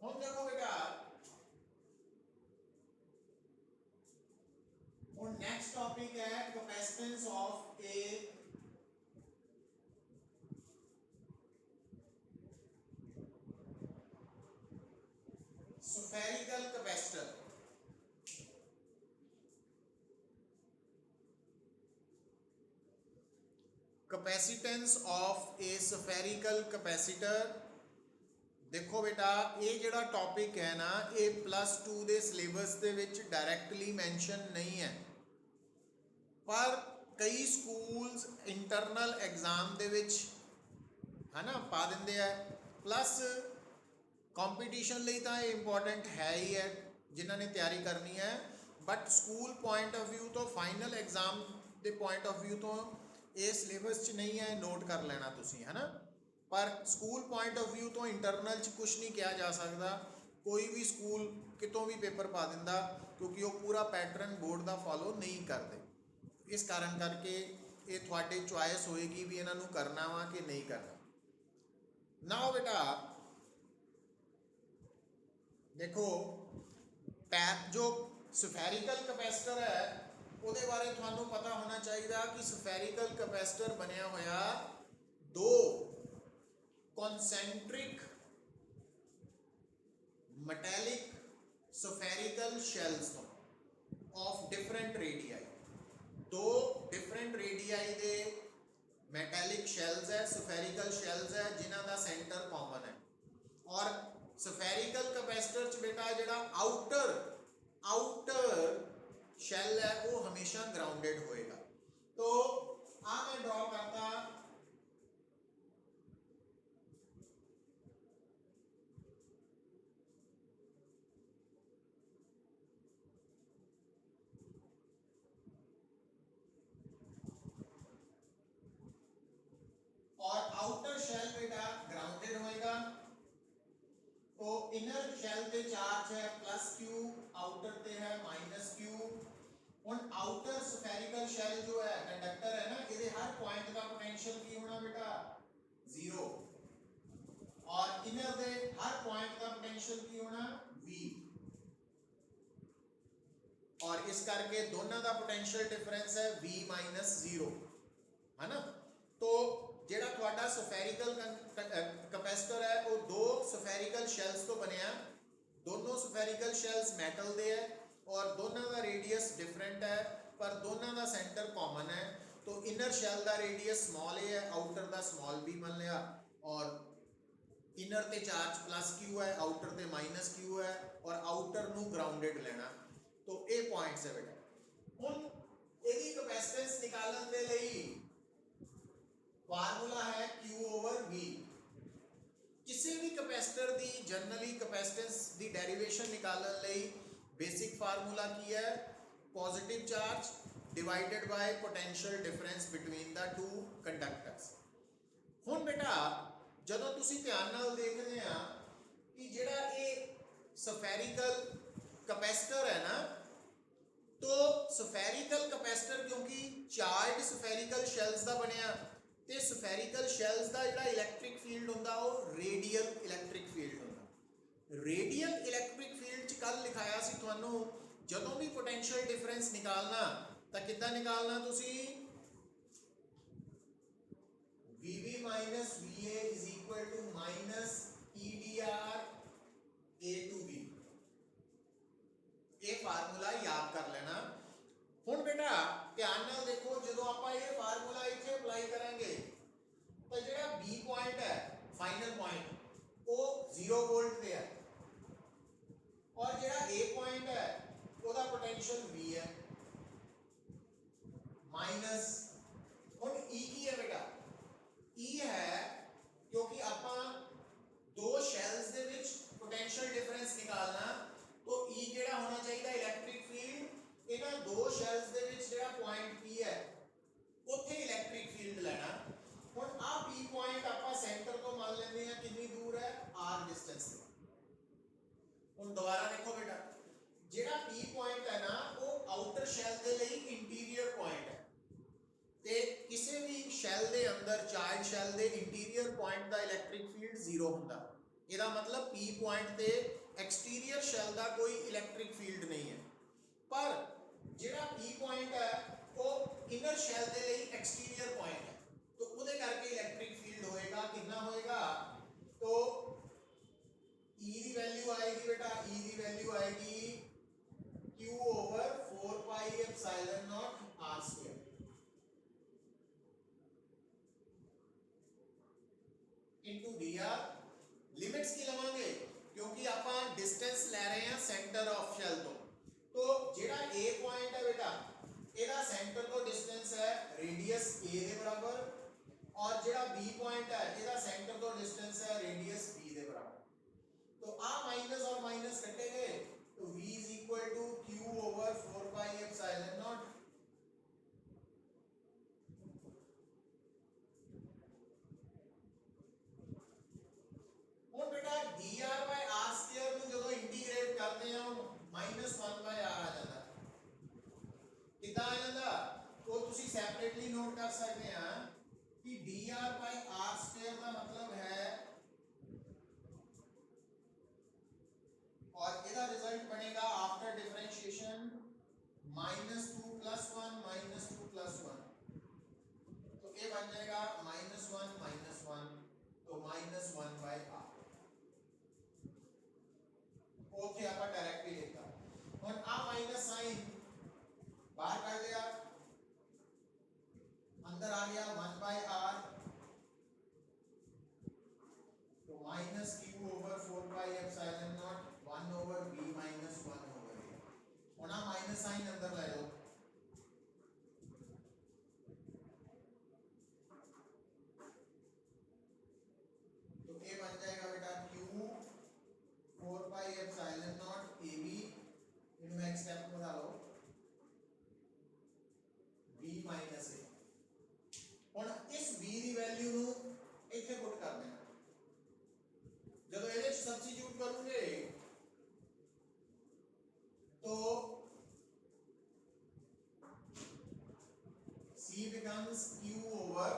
हम देखो बेटा और नेक्स्ट टॉपिक है capacitance of A spherical capacitor। Capacitance of A spherical capacitor। देखो बेटा ये ਜਿਹੜਾ टॉपिक है ना ये +2 ਦੇ ਸਿਲੇਬਸ ਦੇ ਵਿੱਚ डायरेक्टली मैंशन नहीं है पर कई स्कूल्स इंटरनल एग्जाम ਦੇ ਵਿੱਚ है ना पा ਦਿੰਦੇ ਆ प्लस कंपटीशन ਲਈ ਤਾਂ ਇਹ इंपॉर्टेंट है ही है जिन्हों ने तैयारी करनी है but school point of view तो फाइनल एग्जाम के पॉइंट ऑफ व्यू तो ये सिलेबस च नहीं है नोट कर लेना तुसी है ना पर स्कूल पॉइंट ऑफ व्यू तो इंटरनल च कुछ नहीं कहा जा सकता कोई भी स्कूल कितों भी पेपर पा दिंदा क्योंकि वो पूरा पैटर्न बोर्ड का फॉलो नहीं करते इस कारण करके ये थोड़े चॉइस होएगी भी इन्हों करना वा कि नहीं करना ना। बेटा देखो जो स्फेरिकल कैपेसिटर है ਉਹਦੇ ਬਾਰੇ ਤੁਹਾਨੂੰ पता होना चाहिए कि स्फेरिकल कैपेसिटर बनया होया दो concentric metallic spherical shells of different radii दो डिफरेंट रेडियाई दे मैटेलिक शेल्स है स्फेरिकल शेल्स है जिन्हों का सेंटर कॉमन है और स्फेरिकल कैपेसिटर च बेटा जिहड़ा आउटर शैल है वो हमेशा ग्राउंडेड होएगा। तो आ मैं ड्रॉ करता और आउटर शैल बेटा ग्राउंडेड होएगा तो इनर शैल पे चार्ज है +q आउटर पे है -q और आउटर स्फेरिकल शैल जो है कंडक्टर है ना ये हर पॉइंट का पोटेंशियल की होना बेटा 0 और इनर दे हर पॉइंट का पोटेंशियल की होना v और इस करके दोनों का पोटेंशियल डिफरेंस है v - 0 है ना। तो जेड़ा थोड़ा स्फेरिकल कैपेसिटर है वो दो स्फेरिकल शेल्स तो बनया दोनों स्फेरिकल शेल्स मेटल दे है और दोनों का रेडियस डिफरेंट है पर दोनों का सेंटर कॉमन है तो इनर शेल का रेडियस स्मॉल ए है आउटर का स्मॉल बी मान लिया और इनर ते चार्ज +q है आउटर ते -q है और आउटर नू ग्राउंडेड लेना तो ये पॉइंट्स है बेटा। हुण इहदी कैपेसिटेंस निकालने दे लई फार्मूला है Q/V किसी भी कैपेसिटर की जनरली कैपेसिटेंस की डेरिवेशन निकालने लई बेसिक फार्मूला की है positive charge divided by potential difference between the two conductors. हुण बेटा जदों तुसी ध्यान नाल देखदे आ कि जिहड़ा ये स्फेरिकल कैपेसिटर है ना तो स्फेरिकल कैपेसिटर क्योंकि चार्ज स्फेरिकल शेल्स का बनया ते स्फेरिकल शेल्स का जिहड़ा इलैक्ट्रिक फील्ड हुंदा वो रेडियल इलैक्ट्रिक फील्ड हुंदा। रेडियल इलैक्ट्रिक फील्ड च कल लिखाया सी तुहानू जदों भी पोटेंशियल डिफरेंस निकालना तो किद्दां निकालना तुसी VV - VA = -EDR A to B ये फार्मूला याद कर लेना। हुण बेटा ध्यान नाल देखो जो आप ये फार्मूला इत्थे अप्लाई करेंगे तो जो बी पॉइंट है फाइनल पॉइंट वो 0 वोल्ट पे है और जो ए पॉइंट है उसका पोटेंशियल V है माइनस हुण E की है बेटा E है क्योंकि आपां दो शेल्स दे विच पोटेंशियल डिफरेंस निकालना तो E जेड़ा होना चाहिए इलैक्ट्रिक फील्ड इन्हां दो शेल्स दे विच जेड़ा पॉइंट P है उत्थे इलैक्ट्रिक फील्ड लेना। हुण आ P पॉइंट आपां सेंटर तो मान लेंदे हां कितनी दूर है r डिस्टेंस ते। हुण दोबारा देखो बेटा जेड़ा P पॉइंट है ना वो आउटर शेल दे लई इंटीरियर पॉइंट है ते किसी भी शेल दे अंदर चार्ज शेल दे इंटीरियर पॉइंट दा इलैक्ट्रिक फील्ड 0 हुंदा ਇਹਦਾ ਮਤਲਬ P ਪੁਆਇੰਟ ਤੇ ਐਕਸਟੀਰੀਅਰ ਸ਼ੈਲ ਦਾ ਕੋਈ ਇਲੈਕਟ੍ਰਿਕ ਫੀਲਡ ਨਹੀਂ ਹੈ, ਪਰ ਜਿਹੜਾ P ਪੁਆਇੰਟ ਹੈ ਉਹ ਇਨਰ ਸ਼ੈਲ ਦੇ ਲਈ ਐਕਸਟੀਰੀਅਰ ਪੁਆਇੰਟ ਹੈ, तो ਉਹਦੇ ਕਰਕੇ ਇਲੈਕਟ੍ਰਿਕ ਫੀਲਡ ਹੋਏਗਾ, ਕਿੰਨਾ ਹੋਏਗਾ, तो E ਦੀ ਵੈਲਿਊ ਆਏਗੀ बेटा, E ਦੀ ਵੈਲਿਊ ਆਏਗੀ Q over 4 pi epsilon naught R square into dr। Limits की लवांगे क्योंकि ਆਪਾਂ डिस्टेंस ले रहे हैं सेंटर ऑफ शेल तो जेड़ा A पॉइंट है बेटा ਇਹਦਾ सेंटर तो डिस्टेंस है रेडियस A ਦੇ बराबर, और जेड़ा B पॉइंट है ਇਹਦਾ सेंटर तो डिस्टेंस है रेडियस B ਦੇ बराबर। तो आ माइनस और माइनस कटेंगे तो V is equal to Q over 4 pi epsilon naught। ਹੁਣ बेटा dr by r square ਨੂੰ ਜਦੋਂ ਇੰਟੀਗ੍ਰੇਟ ਕਰਦੇ ਹਾਂ -1 by r ਆ ਜਾਂਦਾ, ਕਿੱਦਾਂ ਆ ਜਾਂਦਾ, ਉਹ ਤੁਸੀਂ ਸੈਪਰੇਟਲੀ ਨੋਟ ਕਰ ਸਕਦੇ ਆ कि dr by r square ਦਾ मतलब है, और ਇਹਦਾ रिजल्ट बनेगा आफ्टर डिफरेंशिएशन -2 + 1 -2 + 1, तो ये बन जाएगा -1 -1 तो -1 by r। ओके ਆਪਾਂ डायरेक्ट ही लिखा, और आ माइनस साइन बाहर कर दिया, अंदर आ गया 1 by r, तो minus Q over 4 pi epsilon naught 1 over B minus 1 over A। और ना माइनस साइन अंदर ले लो, तो A बन जाएगा बेटा Q 4 pi epsilon naught AB, इनमें एक स्टेप बता लो B minus A। और इस B की वैल्यू ਨੂੰ ਇੱਥੇ ਪੁੱਟ ਕਰ ਦੇਣਾ, ਜਦੋਂ ਇਹਦੇ ਵਿੱਚ ਸਬਸਟੀट्यूट करोगे तो C becomes Q over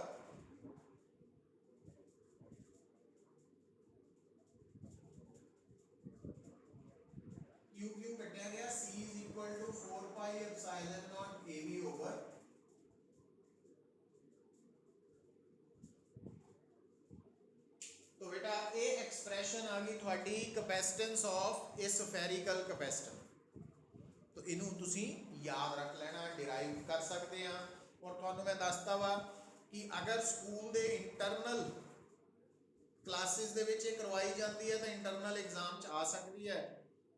Q कटा गया, C is equal to 4 pi epsilon naught AB over तो बेटा ये एक्सप्रेशन आ गई थोड़ी capacitance of A spherical capacitor. तो इनू तुसी याद रख लेना, डिराइव कर सकते हैं। और तुहानू मैं दसता वा कि अगर स्कूल दे इंटरनल क्लासेस दे विच करवाई जाती है तो इंटरनल एग्जाम च आ सकती है,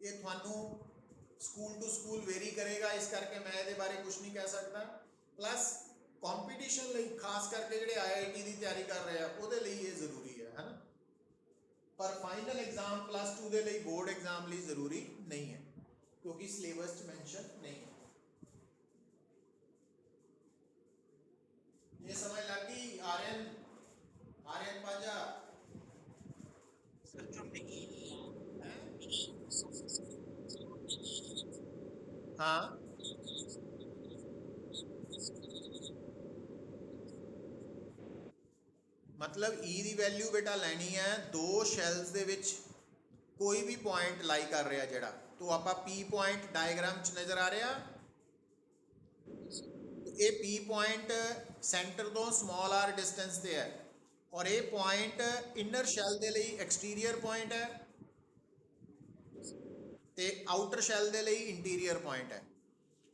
ये तुहानू स्कूल टू स्कूल वेरी करेगा, इस करके मैं ये बारे कुछ नहीं कह सकता। प्लस कॉम्पीटिशन लई खास करके जिहड़े IIT की तैयारी कर रहे हैं उहदे लई ये जरूरी है ना, पर फाइनल एग्जाम +2 दे लई बोर्ड एग्जाम लई जरूरी नहीं है क्योंकि सिलेबस च मेंशन नहीं है। ये समझ लग गई आर्यन, आर्यन पाजा हाँ मतलब E ਦੀ वैल्यू बेटा ਲੈਣੀ है दो शैल्स ਦੇ ਵਿੱਚ कोई भी पॉइंट लाई कर रहा जड़ा, तो आप P पॉइंट डायग्राम च नज़र आ रहा, तो ये P पॉइंट सेंटर तो स्मॉल r डिस्टेंस ते है, और ये पॉइंट इनर शैल दे लई एक्सटीरियर पॉइंट है ते आउटर शैल दे लई इंटीरियर पॉइंट है।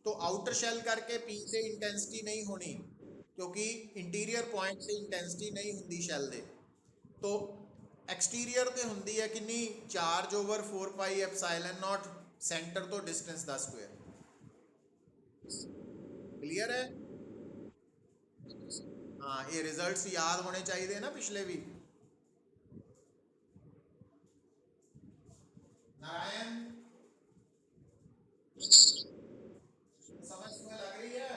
तो आउटर शैल करके P से इंटेंसिटी नहीं होनी क्योंकि इंटीरियर पॉइंट से इंटेंसिटी नहीं होंगी शैल दे, तो एक्सटीरियर ते होंदी है कितनी, charge over 4 pi epsilon not centre तो डिस्टेंस का स्क्वायर। क्लियर है? हाँ, ये रिजल्ट्स याद होने चाहिए ना पिछले भी। नारायण समझ में लग रही है?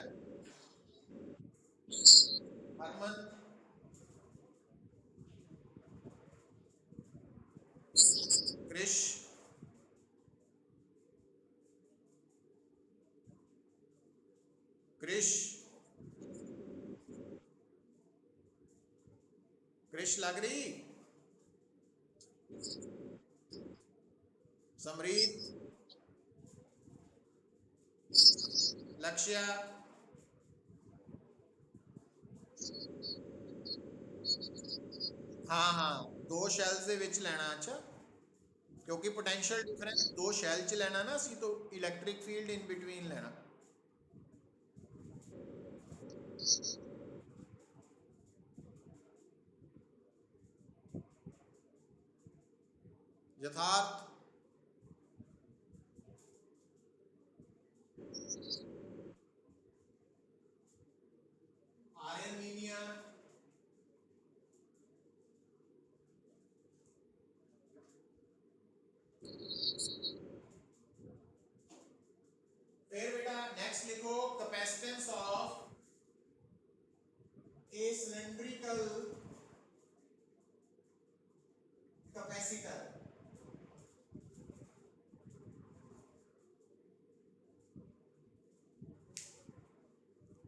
हरमन क्रिश क्रिश क्रिश लग रही? ਸਮਰੀਤ, ਲਕਸ਼ਿਆ, ਹਾਂ ਦੋ ਸ਼ੈਲਸ ਦੇ ਵਿੱਚ ਲੈਣਾ। ਅੱਛਾ, ਕਿਉਂਕਿ ਪੋਟੈਂਸ਼ੀਅਲ ਡਿਫਰੈਂਸ ਦੋ ਸ਼ੈਲ ਚ ਲੈਣਾ ਨਾ ਅਸੀਂ, ਤਾਂ ਇਲੈਕਟ੍ਰਿਕ ਫੀਲਡ ਇਨ ਬਿਟਵੀਨ ਲੈਣਾ। यथार्थ, आर्यन मीनिया, फिर बेटा नेक्स्ट लिखो capacitance of A cylindrical capacitor.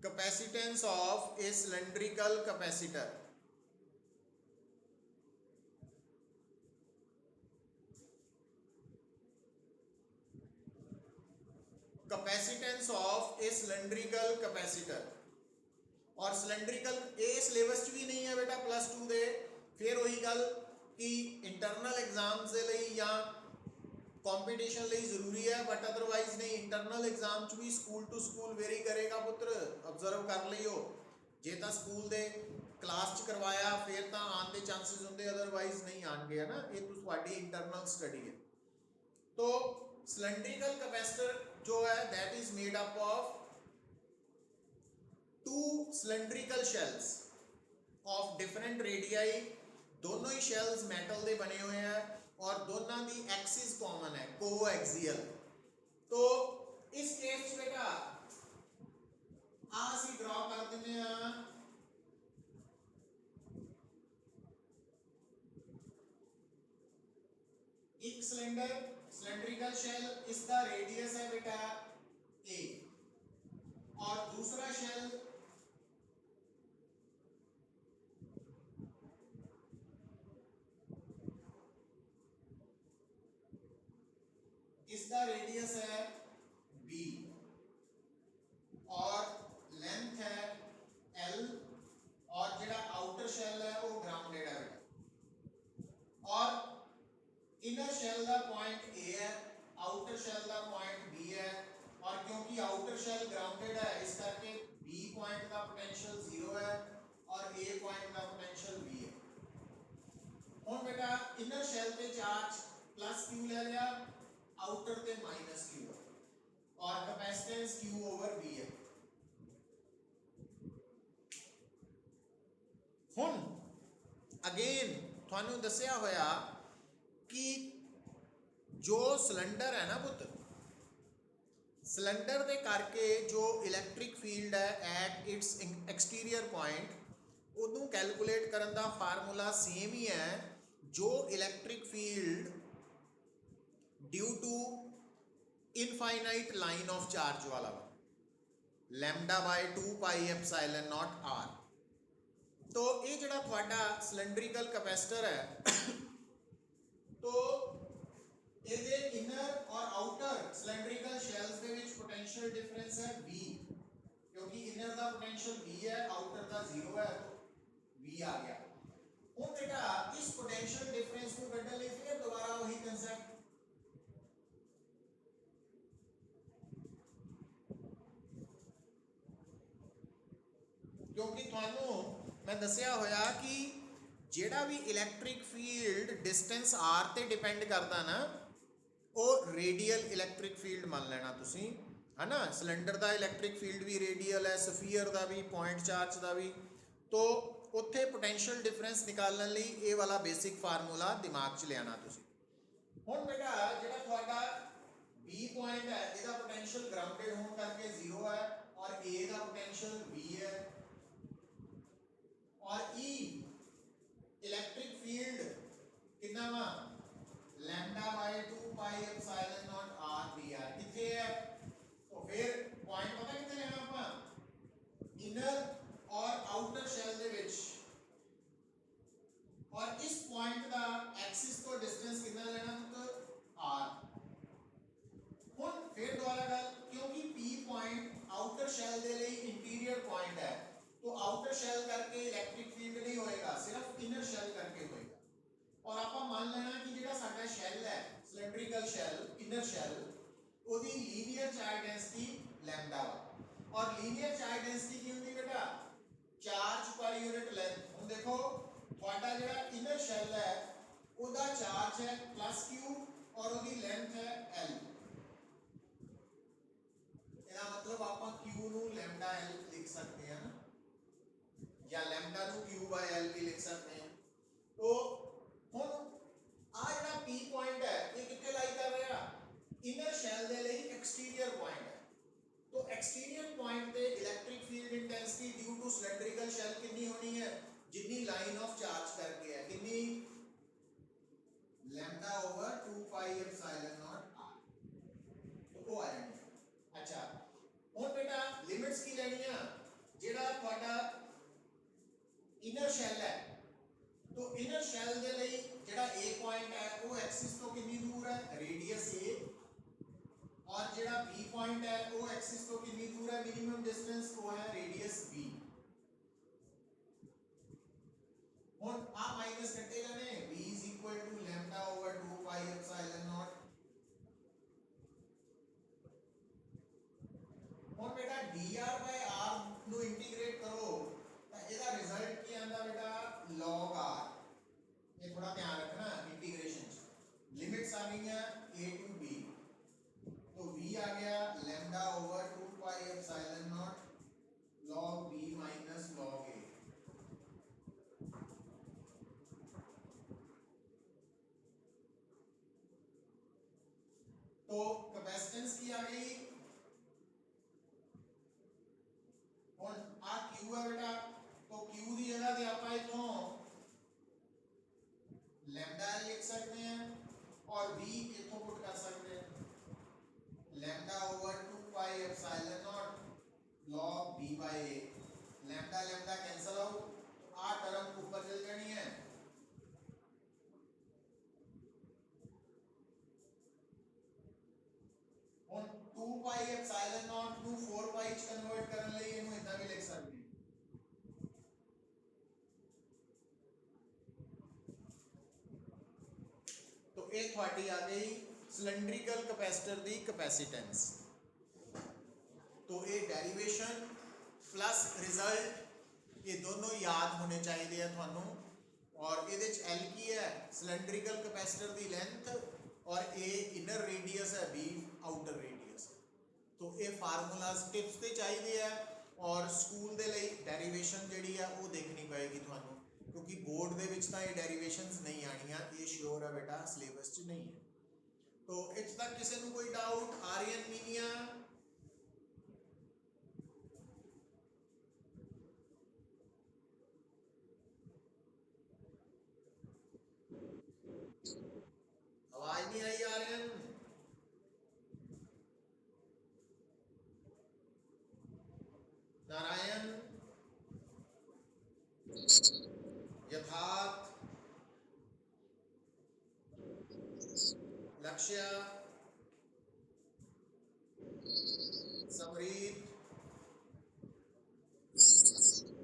Capacitance of A cylindrical capacitor. Capacitance of A cylindrical capacitor. और सिलेंड्रिकल ए सिलेबस च भी नहीं है बेटा +2 दे। फिर वही गल कि इंटरनल एग्जाम्स दे लई या कंपटीशन लई जरूरी है, बट अदरवाइज नहीं। इंटरनल एग्जाम च भी स्कूल टू स्कूल वेरी करेगा पुत्र, ऑब्जर्व कर लियो। जे तो स्कूल दे क्लास च करवाया फिर तो आने के चांसेस होंगे, अदरवाइज नहीं आएंगे, है ना। ये तो तुहाडी इंटरनल स्टडी है। तो सिलेंड्रिकल कैपेसिटर जो है that is made up of to cylindrical shells of different radii. दोनों ही शेल्स मेटल के बने हुए हैं और दोनों की एक्सिस कॉमन है, कोएक्सियल। तो इस केस बेटा असी ड्रॉ कर देते हैं एक सिलेंडर, सिलेंड्रिकल शेल, इसका रेडियस है बेटा a, और दूसरा शेल इसका रेडियस है b और लेंथ है l, और जेड़ा आउटर शेल है वो ग्राउंडेड है बेटा। और इनर शेल का पॉइंट ए है, आउटर शेल का पॉइंट बी है। और क्योंकि आउटर शेल ग्राउंडेड है इस करके बी पॉइंट का पोटेंशियल 0 है और ए पॉइंट का पोटेंशियल बी है। हुण बेटा इनर शेल पे चार्ज +q ले लिया, आउटर ते -q है, और कैपेसिटेंस q ओवर b है। हुण अगेन थानू दसिया होया कि जो सिलेंडर है ना पुत्र, सिलेंडर दे करके जो इलैक्ट्रिक फील्ड है एट इट्स एक्सटीरियर पॉइंट उदू कैलकुलेट करन दा फार्मूला सेम ही है जो electric field due to infinite line of charge वाला λ/2 पाई एप्सिलॉन नॉट r। तो ये जड़ा थोड़ा सिलेंड्रिकल कैपेसिटर है तो ये इनर और आउटर सिलेंड्रिकल शेल्स के विच पोटेंशियल डिफरेंस है v, क्योंकि इनर का पोटेंशियल v है, आउटर का 0 है, तो v आ गया। हुण बेटा इस पोटेंशियल डिफरेंस को कढण लई फिर दोबारा वही कांसेप्ट, क्योंकि थानू मैं दसिया होया कि जेड़ा भी इलैक्ट्रिक फील्ड डिस्टेंस r ते डिपेंड करता ना वो रेडियल इलैक्ट्रिक फील्ड मान लेना तुसी, है ना। सिलेंडर का इलैक्ट्रिक फील्ड भी रेडियल है, स्फीयर का भी, पॉइंट चार्ज का भी। तो उत्थे पोटेंशियल डिफरेंस निकालने लई ये वाला बेसिक फार्मूला दिमाग च लियाना तुसी। हुण बेटा जेड़ा तुहाडा b पॉइंट है इसका पोटेंशियल ग्राउंडेड होने करके 0 है और a का पोटेंशियल b है, और E इलेक्ट्रिक फील्ड कितना वा λ/2 pi epsilon naught r dr किथे है। तो फिर पॉइंट पता कितने लेना आपका, इनर और आउटर शेल दे विच, और इस पॉइंट का एक्सिस को डिस्टेंस कितना लेना तो r। शेल करके इलेक्ट्रिक फील्ड नहीं होएगा, सिर्फ इनर शेल करके होएगा। और आप मान लेना कि जिहड़ा साडा शेल है सिलेंड्रिकल शेल इनर शेल ओदी लीनियर चार्ज डेंसिटी लैम्डा वा। और लीनियर चार्ज डेंसिटी की होंदी बेटा चार्ज पर यूनिट लेंथ। हुण देखो तुहाडा जिहड़ा इनर शेल है ओदा चार्ज है प्लस क्यू और ओदी लेंथ है एल। ਇਹਦਾ मतलब ਆਪਾਂ q ਨੂੰ लैम्डा l लिख सकते हैं ना, या लैम्डा ਨੂੰ q by l भी लिख सकते हैं। तो ਹੁਣ ਆ ਜਿਹੜਾ p पॉइंट है ये कितने लाई कर रहा इनर शेल ਦੇ ਲਈ एक्सटीरियर पॉइंट है। तो एक्सटीरियर पॉइंट पे electric field intensity due to cylindrical shell कितनी होनी है जितनी लाइन ऑफ चार्ज करके है, कितनी लैम्डा ओवर 2 पाई एप्सिलॉन नॉट r। तो वो आ जाएगी। अच्छा ਹੁਣ बेटा लिमिट्स की लेनी है ਜਿਹੜਾ ਤੁਹਾਡਾ इनर शेल है। तो इनर शेल ਦੇ ਲਈ ਜਿਹੜਾ a पॉइंट है वो एक्सिस तो कितनी दूर है रेडियस a, और ਜਿਹੜਾ b पॉइंट है वो एक्सिस तो कितनी दूर है मिनिमम डिस्टेंस वो है रेडियस b। ਹੁਣ आ माइनस कटे जाने b is equal to lambda over 2 pi epsilon naught। ਹੁਣ बेटा dr by r ਨੂੰ ਇੰਟੀਗ੍ਰੇਟ ਕਰੋ ਤਾਂ ਇਹਦਾ ਰਿਜ਼ਲਟ ਕੀ ਆਂਦਾ बेटा log r। ये थोड़ा ध्यान रखना इंटीग्रेशन ਚ लिमिट्स आ गई हैं a to b, तो v आ गया lambda over 2 pi epsilon naught log b minus log a। तो कैपेसिटेंस की आ गई। और आ q है बेटा, तो q की जगह पे आप इथों लैम्डा लिख सकते हैं और v इथों पुट कर सकते हैं lambda over 2 pi epsilon not log b by a। Lambda lambda cancel out, तो आ टर्म ऊपर चल जानी है। ਹੁਣ 2 पाई एप्सिलॉन नॉट ਨੂੰ 4 पाई ਚ ਕਨਵਰਟ ਕਰਨ ਲਈ ਇਹਨੂੰ ਇਦਾਂ ਵੀ ਲਿਖ ਸਕਦੇ ਹਾਂ। तो ਇਹ ਤੁਹਾਡੀ ਆ ਗਈ सिलेंड्रिकल कैपेसिटर ਦੀ कैपेसिटेंस। तो ये डेरिवेशन प्लस रिजल्ट ये दोनों याद होने चाहिए है थानू। और ये एल की है सिलेंड्रिकल कैपेसिटर की लेंथ और ए इनर रेडियस है बी आउटर रेडियस। तो ये फार्मूलाज टिप्स ते चाहिए है और स्कूल दे लई डेरिवेशन जिहड़ी है वो देखनी पएगी थानू, क्योंकि बोर्ड दे विच तां ये डेरिवेशंस नहीं आनियां, ये श्योर है बेटा सिलेबस च नहीं है। तो इस तक किसी को कोई डाउट आर्यन मीनिया आवाज नहीं आई आर्यन? नारायण यथार्थ लक्ष्य समरीत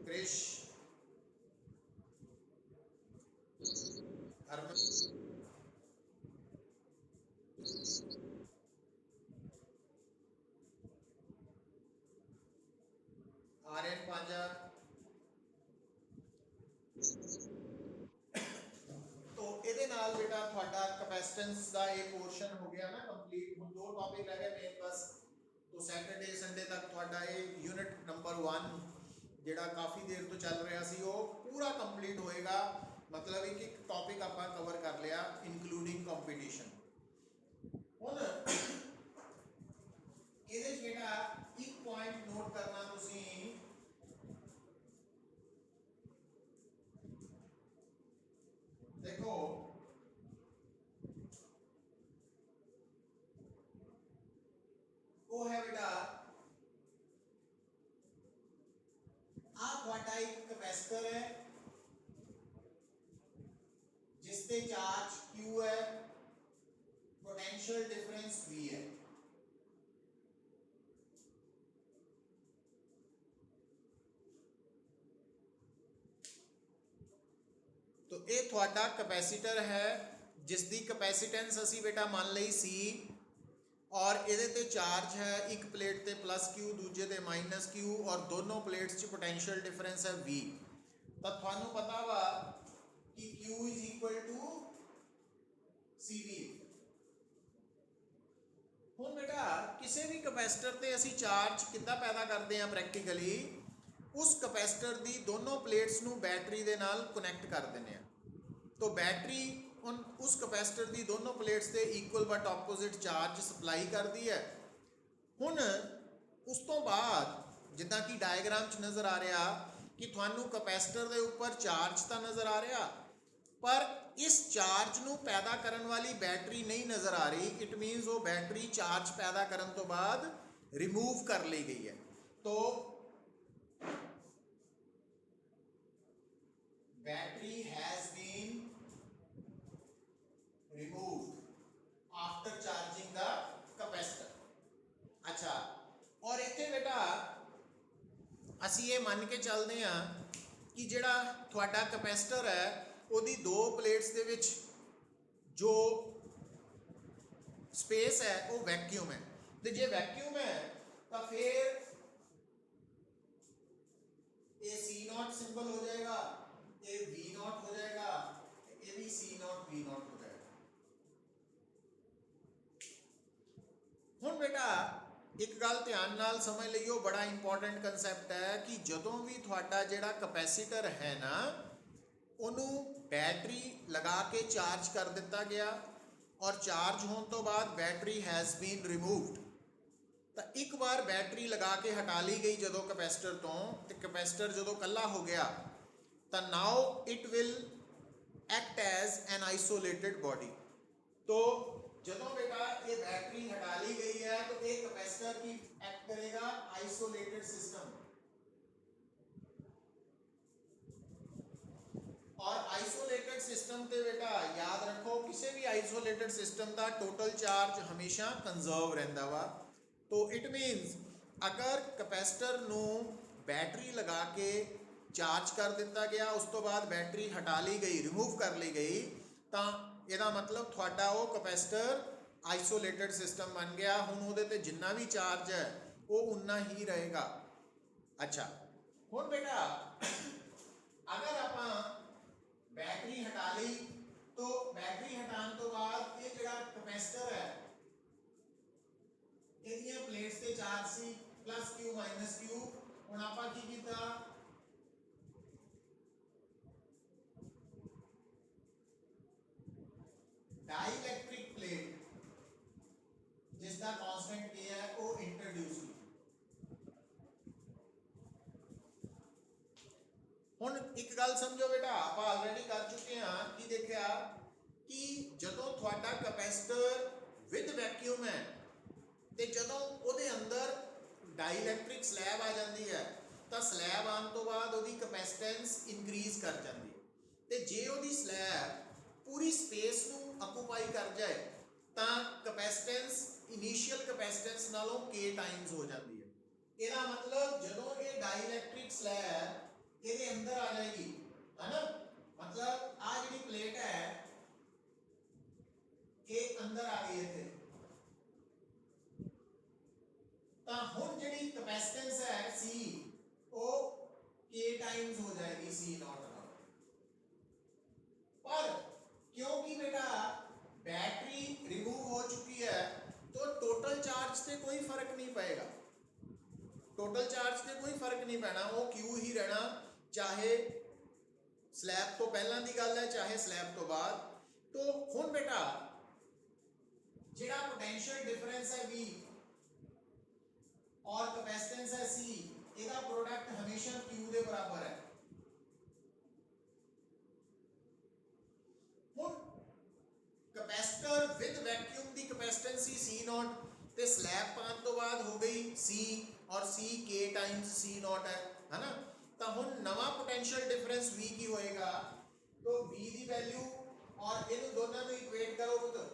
कृष आर्यन पांजा। तो ਇਹਦੇ ਨਾਲ बेटा ਤੁਹਾਡਾ कैपेसिटेंस ਦਾ ਇਹ पोर्शन हो गया ना कंप्लीट। ਹੁਣ दो टॉपिक रह गए मेन बस। तो सैटरडे संडे तक ਤੁਹਾਡਾ ਇਹ यूनिट नंबर 1 ਜਿਹੜਾ ਕਾਫੀ ਦੇਰ ਤੋਂ ਚੱਲ ਰਿਹਾ ਸੀ ਉਹ ਪੂਰਾ ਕੰਪਲੀਟ ਹੋਏਗਾ। मतलब एक एक टॉपिक ਆਪਾਂ ਕਵਰ ਕਰ ਲਿਆ ਇਨਕਲੂਡਿੰਗ ਕੰਪੀਟੀਸ਼ਨ। ਹੁਣ ਇਹਦੇ ਵਿੱਚ बेटा एक पॉइंट नोट करना ਤੁਸੀਂ देखो वो है बेटा आप एक कैपेसिटर है जिससे चार्ज Q है, पोटेंशियल डिफरेंस V है। ਇਹ ਤੁਹਾਡਾ ਕਪੈਸੀਟਰ ਹੈ ਜਿਸ ਦੀ ਕਪੈਸੀਟੈਂਸ ਅਸੀਂ ਬੇਟਾ ਮੰਨ ਲਈ ਸੀ ਔਰ ਇਹਦੇ ਤੇ ਚਾਰਜ ਹੈ ਇੱਕ ਪਲੇਟ ਤੇ ਪਲੱਸ Q ਦੂਜੇ ਤੇ ਮਾਈਨਸ Q ਔਰ ਦੋਨੋਂ ਪਲੇਟਸ 'ਚ ਪੋਟੈਂਸ਼ੀਅਲ ਡਿਫਰੈਂਸ ਹੈ V। ਤਾਂ ਤੁਹਾਨੂੰ ਪਤਾ ਵਾ ਕਿ Q is equal to CV। ਹੁਣ ਬੇਟਾ ਕਿਸੇ ਵੀ ਕਪੈਸਿਟਰ ਤੇ ਅਸੀਂ ਚਾਰਜ ਕਿੱਦਾਂ ਪੈਦਾ ਕਰਦੇ ਹਾਂ ਪ੍ਰੈਕਟੀਕਲੀ, ਉਸ ਕਪੈਸਿਟਰ ਦੀ ਦੋਨੋਂ ਪਲੇਟਸ ਨੂੰ ਬੈਟਰੀ ਦੇ ਨਾਲ ਕਨੈਕਟ ਕਰ ਦਿੰਦੇ ਆ। तो बैटरी उस कैपेसिटर की दोनों प्लेट्स से equal but opposite charge supply करती है। हुण उस तो बाद जिद्दां कि डायग्राम च नज़र आ रहा कि थानू कैपेसिटर के उपर चार्ज तो नज़र आ रहा पर इस चार्ज नू पैदा करने वाली बैटरी नहीं नज़र आ रही। इट मीनस वो बैटरी चार्ज पैदा करने तो बाद रिमूव कर ली गई है। तो battery has been removed after charging the capacitor। अच्छा, और इत्थे बेटा असी ये मान के चलते हैं कि जिहड़ा तुहाडा कैपेसिटर है उहदी दो प्लेट्स दे विच जो स्पेस है वो वैक्यूम है। तो जे वैक्यूम है तो फिर ये C0 सिंबल हो जाएगा, ये V0 हो जाएगा, ये भी C0 V0 हो जाएगा। हुण बेटा एक गल ध्यान नाल समझ लियो, बड़ा इंपॉर्टेंट कंसैप्ट है कि जदों भी तुहाडा जिहड़ा कैपेसिटर है ना उहनू बैटरी लगा के चार्ज कर दिता गया और चार्ज होने तो बाद बैटरी हैज़ बीन रिमूव्ड। तो एक बार बैटरी लगा के हटा ली गई जदों कैपेसिटर तो कैपेसिटर जदों कल्ला हो गया तो now it will act as an isolated body. तो जदों बेटा ये बैटरी हटा ली गई है तो एक कैपेसिटर की एक्ट करेगा आइसोलेटेड सिस्टम। और आइसोलेटेड सिस्टम ते बेटा याद रखो किसी भी आइसोलेटेड सिस्टम का टोटल चार्ज हमेशा कंजर्व रहिंदा वा। तो इट मीनस अगर कैपेसिटर नू बैटरी लगा के चार्ज कर दिता गया उस तो बाद बैटरी हटा ली गई रिमूव कर ली गई तो ਇਹਦਾ मतलब ਤੁਹਾਡਾ ਉਹ कैपेसिटर आइसोलेटेड सिस्टम बन गया। हुण ਉਹਦੇ ਤੇ जिन्ना भी चार्ज है वो उन्ना ही रहेगा। अच्छा, हुण बेटा अगर ਆਪਾਂ बैटरी हटा ली तो बैटरी हटाने तो बाद ये ਜਿਹੜਾ कैपेसिटर है ਇਹਦੀਆਂ प्लेट्स ਤੇ चार्ज सी प्लस Q माइनस Q। ਹੁਣ ਆਪਾਂ ਕੀ ਕੀਤਾ डाइइलेक्ट्रिक प्लेट जिसका कांस्टेंट K है वो इंट्रोड्यूस की। हुण एक गल समझो बेटा आप ऑलरेडी कर चुके हैं कि देखा कि जदों तुहाडा कैपेसिटर विद वैक्यूम है ते जदों उहदे अंदर डाइइलेक्ट्रिक स्लैब आ जाती है तो स्लैब आने तो बाद उहदी कैपेसिटेंस इंक्रीज कर जाती है। ते जे उहदी स्लैब पूरी स्पेस नू ऑक्यूपाई कर जाए तो कैपेसिटेंस इनिशियल कैपेसिटेंस नालों K टाइम्स हो जाती है। ਇਹਦਾ मतलब जदों ये डाइइलेक्ट्रिक स्लैब ਇਹਦੇ अंदर आ जाएगी है ना, मतलब आ जिहड़ी प्लेट है ये अंदर आ गई है तो हुण जिहड़ी कैपेसिटेंस है C वो K टाइम्स हो जाएगी C0 पर क्योंकि बेटा बैटरी रिमूव हो चुकी है तो टोटल चार्ज से कोई फर्क नहीं पड़ेगा। टोटल चार्ज से कोई फर्क नहीं पैना, वो Q ही रहना, चाहे स्लैब तो पहला की गल है चाहे स्लैब तो बाद। तो हुण बेटा जिहड़ा पोटेंशियल डिफरेंस है V और कैपेसिटेंस है C ਇਹਦਾ प्रोडक्ट हमेशा Q के बराबर है। कैपेसिटर विद वैक्यूम की कैपेसिटेंस C0 ते स्लैब पाने तो बाद हो गई C और C K टाइम्स C0 है ना। तो हुण नवा पोटेंशियल डिफरेंस V की होएगा तो V की वैल्यू और इन दोनों को इक्वेट करो पुत्र।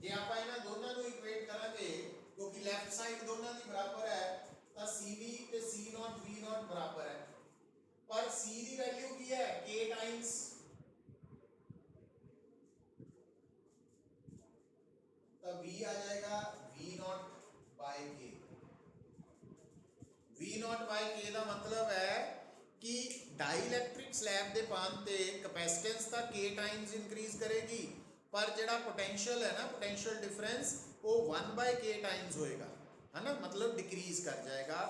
जे आप इन्हां दोनों को इक्वेट करांगे क्योंकि लेफ्ट साइड दोनों की बराबर है तो CV ते C0 V0 बराबर है पर C की वैल्यू की है K टाइम्स तो V आ जाएगा V नॉट बाय के। V नॉट बाय के का मतलब है कि डाइलैक्ट्रिक स्लैब के पान ते कैपेसिटेंस का K टाइम्स इंक्रीज करेगी, पर जेड़ा पोटेंशियल है ना, पोटेंशियल डिफरेंस वो 1/K टाइम्स होएगा, है ना, मतलब डिक्रीज कर जाएगा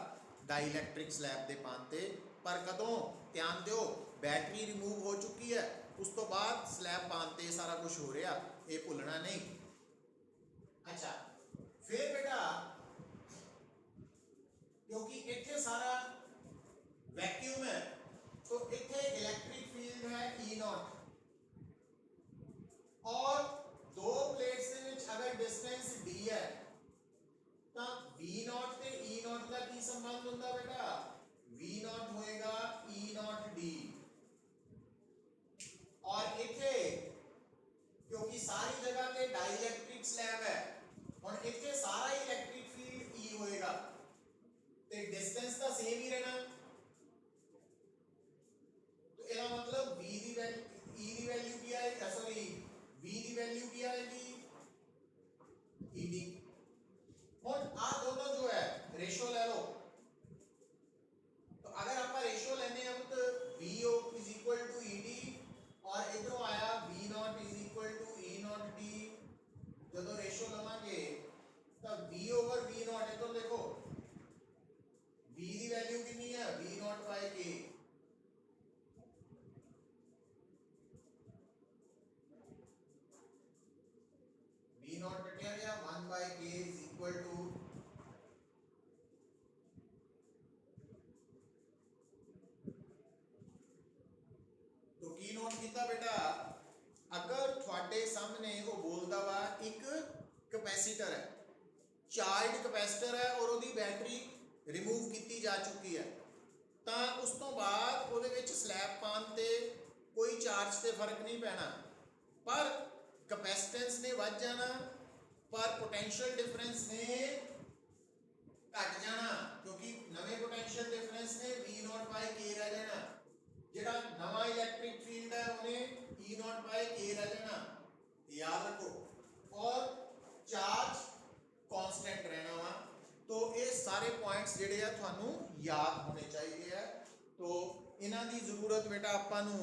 डाइलैक्ट्रिक स्लैब के पान ते। पर कदों ध्यान दो, बैटरी रिमूव हो चुकी है, उस तो बाद स्लैब पान ते सारा कुछ हो रहा, ये भुलना नहीं। अच्छा, फिर बेटा क्योंकि इतने सारा वैक्यूम है तो इतने इलेक्ट्रिक फील्ड है E नॉट, और दो प्लेट्स के विच अगर डिस्टेंस D है तो V नॉट ते E नॉट का की संबंध होता बेटा, V नॉट होएगा E नॉट D। और इथे क्योंकि सारी जगह पे डाइलेक्ट्रिक स्लैब है और इथे सारा इलेक्ट्रिक फील्ड E होएगा, तो डिस्टेंस तो सेम ही रहना, तो इसका मतलब V दी वैल्यू E दी वैल्यू की आएगी, सॉरी V दी वैल्यू की आएगी ED। और आ दोनों जो है रेशियो ले लो, तो अगर आप रेशियो लेने हैं तो VO is equal to ED और इधरों आया V naught is equal to E naught D। जो रेशियो लवांगे तो V ओवर V नॉट, तो देखो V दी वैल्यू कितनी है, V naught by K। V naught कटिया गया, 1/K इज इक्वल टू तो की नोट कीता बेटा, अगर थोड़े सामने वो बोलता वा एक कैपेसिटर है, चार्ज कैपेसिटर है और उसकी बैटरी रिमूव की जा चुकी है, तो उस तो बाद वो स्लैब पान ते कोई चार्ज से फर्क नहीं पैना, पर कैपेसिटेंस ने बढ़ जाना, पर पोटेंशियल डिफरेंस ने घट जाना, क्योंकि नवे पोटेंशियल डिफरेंस ने V नॉट बाय K रह जाना, जेड़ा नवा इलेक्ट्रिक फील्ड है उन्हें E नॉट बाय K रह जाना, याद रखो, और चार्ज कांस्टेंट रहना वा। तो ये सारे पॉइंट्स जेडे आ थानू याद होने चाहिए है, तो इन्हां दी जरूरत बेटा आपां नू